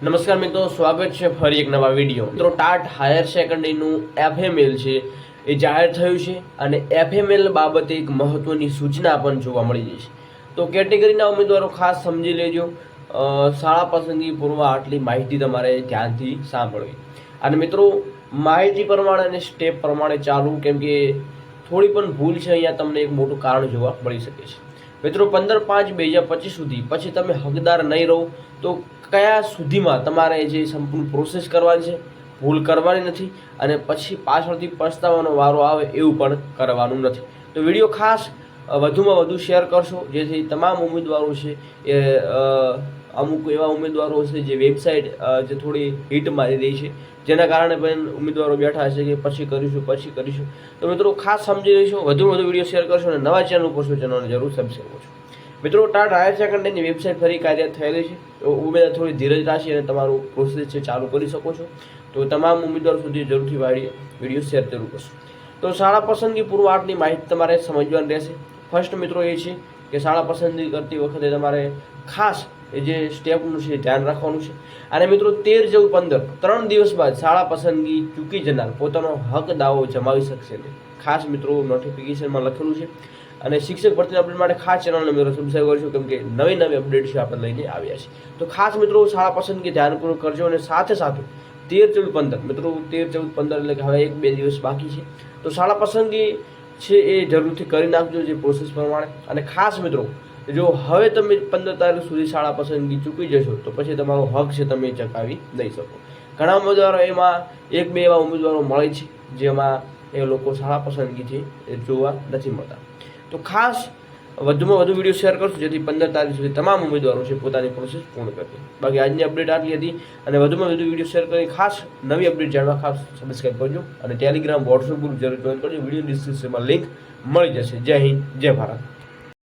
નમસ્કાર મિત્રો, સ્વાગત છે ફરી એક નવા વિડીયો. મિત્રો, ટાટ હાયર સેકન્ડરીનું એફએમએલ છે એ જાહેર થયું છે અને એફએમએલ બાબતે એક મહત્વની સૂચના પણ જોવા મળી રહી છે. તો કેટેગરીના ઉમેદવારો ખાસ સમજી લેજો. શાળા પસંદગી પૂર્વ આટલી માહિતી તમારે ધ્યાનથી સાંભળવી. અને મિત્રો, માહિતી પ્રમાણે અને સ્ટેપ પ્રમાણે ચાલવું, કેમ કે થોડી પણ ભૂલ છે અહીંયા તમને એક મોટું કારણ જોવા મળી શકે છે. મિત્રો, 15/5/2025 સુધી પછી તમે હકદાર નહીં રહો તો કયા સુધીમાં તમારે જે સંપૂર્ણ પ્રોસેસ કરવાની છે, ભૂલ કરવાની નથી અને પછી પાછળથી પછતાવાનો વારો આવે એવું પણ કરવાનું નથી. તો વિડીયો ખાસ વધુમાં વધુ શેર કરશો, જેથી તમામ ઉમેદવારો છે એ અમુક એવા ઉમેદવારો છે જે વેબસાઇટ જે થોડી હિટ મારી રહી છે, જેના કારણે પણ ઉમેદવારો બેઠા છે કે પછી કરીશું. તો મિત્રો, ખાસ સમજી લઈશું, વધુમાં વધુ વિડીયો શેર કરશો અને નવા ચેનલ ઉપર છો ચેનલને જરૂર સબસ્ક્રાઈબ કરશો. મિત્રો, ટાટ હાયર સેકન્ડરીની વેબસાઇટ ફરી કાર્ય થયેલી છે. તો ઉમેદવાર થોડી ધીરજ રાખી અને તમારું પ્રોસેસ છે ચાલુ કરી શકો છો. તો તમામ ઉમેદવારો સુધી જરૂરથી વિડીયો શેર જરૂર કરશો. તો શાળા પસંદગી પૂર્વ આટલી માહિતી તમારે સમજવાની રહેશે. ફર્સ્ટ મિત્રો એ છે કે શાળા પસંદગી કરતી વખતે તમારે ખાસ એ જે સ્ટેપનું છે ધ્યાન રાખવાનું છે. અને મિત્રો, 13/14 3 દિવસ બાદ શાળા પસંદગી ચૂકી જનાર પોતાનો હક દાવો જમાવી શકશે નહીં. ખાસ મિત્રો, નોટિફિકેશનમાં લખેલું છે. અને શિક્ષક ભરતીના અપડેટ માટે ખાસ ચેનલને મિત્રો સબસ્ક્રાઈબ કરજો, કેમ કે નવી અપડેટ છે આપણે લઈને આવ્યા છીએ. તો ખાસ મિત્રો, શાળા પસંદગી ધ્યાનપૂર્વક કરજો. અને સાથે 13/14 મિત્રો, 13/14 એટલે કે હવે 1-2 દિવસ બાકી છે. તો શાળા પસંદગી છે એ જરૂરથી કરી નાખજો જે પ્રોસેસ પ્રમાણે. અને ખાસ મિત્રો, જો હવે તમે 15 તારીખ સુધી શાળા પસંદગી ચૂકી જશો તો પછી તમારો હક છે તમે ચકાવી નહીં શકો. ઘણા ઉમેદવારો એમાં 1-2 એવા ઉમેદવારો મળે છે જેમાં એ લોકો શાળા પસંદગીથી જોવા નથી મળતા. તો ખાસ વધુમાં વધુ વિડીયો શેર કરશું, જેથી 15 તારીખ સુધી તમામ ઉમેદવારો છે પોતાની પ્રોસેસ પૂર્ણ કરશે. બાકી આજની અપડેટ આટલી હતી. અને વધુમાં વધુ વિડીયો શેર કરી ખાસ નવી અપડેટ જાણવા ખાસ સબસ્ક્રાઈબ કરજો. અને ટેલિગ્રામ, વોટ્સએપ ગ્રુપ જરૂર જોઈન કરજો. વિડીયો ડિસ્ક્રિપ્શનમાં લિંક મળી જશે. જય હિન્દ, જય ભારત.